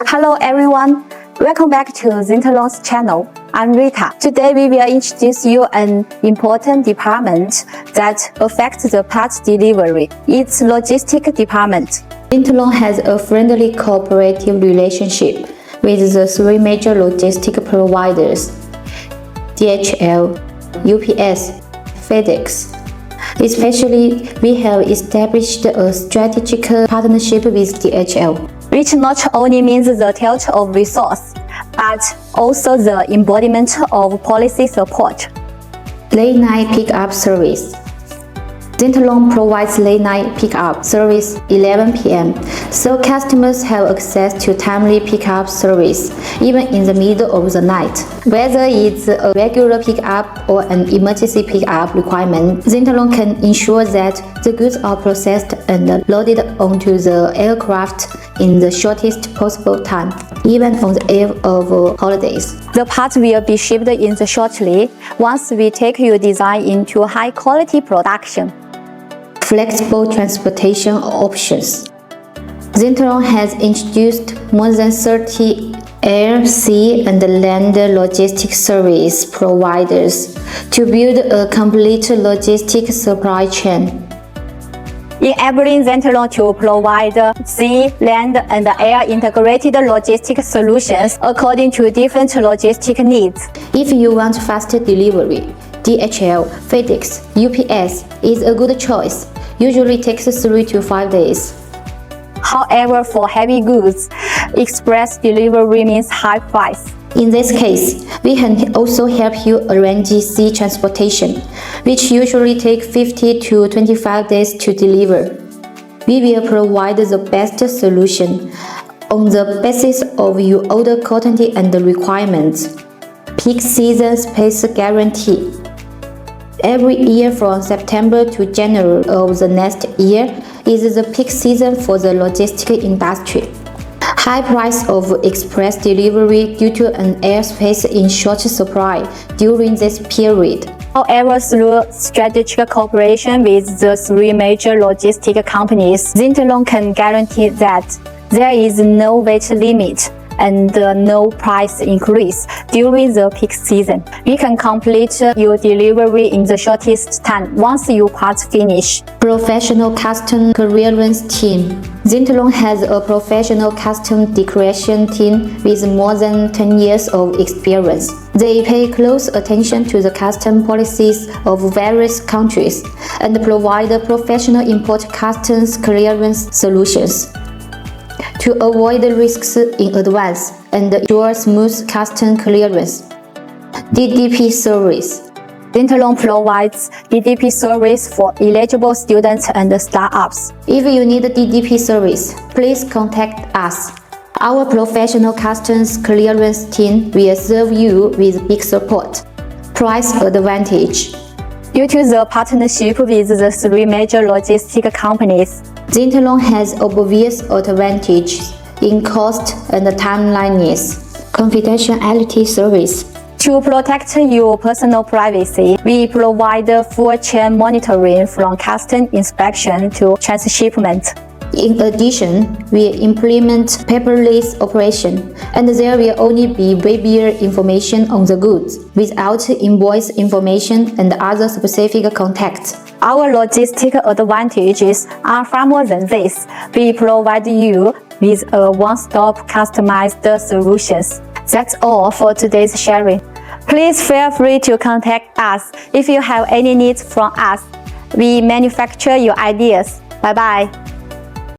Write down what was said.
Hello everyone, welcome back to Zintilon's channel. I'm Rita. Today we will introduce you an important department that affects the parts delivery. It's logistics department. Zintilon has a friendly cooperative relationship with the three major logistic providers: DHL, UPS, FedEx. Especially, we have established a strategic partnership with DHL, which not only means the tilt of resource, but also the embodiment of policy support. Late night pickup service. Zintilon provides late night pickup service 11 p.m., so customers have access to timely pickup service even in the middle of the night. Whether it's a regular pickup or an emergency pickup requirement, Zintilon can ensure that the goods are processed and loaded onto the aircraft in the shortest possible time, even on the eve of holidays. The parts will be shipped in shortly once we take your design into high-quality production. Flexible transportation options. Zintilon has introduced more than 30 air, sea, and land logistics service providers to build a complete logistics supply chain, enabling Zintilon to provide sea, land, and air integrated logistics solutions according to different logistic needs. If you want faster delivery, DHL, FedEx, UPS is a good choice. Usually takes 3 to 5 days. However, for heavy goods, express delivery means high price. In this case, we can also help you arrange sea transportation, which usually takes 50 to 25 days to deliver. We will provide the best solution on the basis of your order quantity and requirements. Peak season space guarantee. Every year from September to January of the next year is the peak season for the logistics industry. High price of express delivery due to an airspace in short supply during this period. However, through strategic cooperation with the three major logistic companies, Zintilon can guarantee that there is no wait limit and no price increase during the peak season. We can complete your delivery in the shortest time once your parts finish. Professional custom clearance team. Zintilon has a professional custom decoration team with more than 10 years of experience. They pay close attention to the custom policies of various countries and provide professional import customs clearance solutions to avoid risks in advance and ensure smooth custom clearance. DDP service. Zintilon provides DDP service for eligible students and startups. If you need DDP service, please contact us. Our professional customs clearance team will serve you with big support. Price advantage. Due to the partnership with the three major logistic companies, Zintilon has obvious advantages in cost and timeliness. Confidentiality service. To protect your personal privacy, we provide full chain monitoring from custom inspection to transshipment. In addition, we implement paperless operation, and there will only be waybill information on the goods, without invoice information and other specific contacts. Our logistic advantages are far more than this. We provide you with a one-stop customized solutions. That's all for today's sharing. Please feel free to contact us if you have any needs from us. We manufacture your ideas. Bye-bye.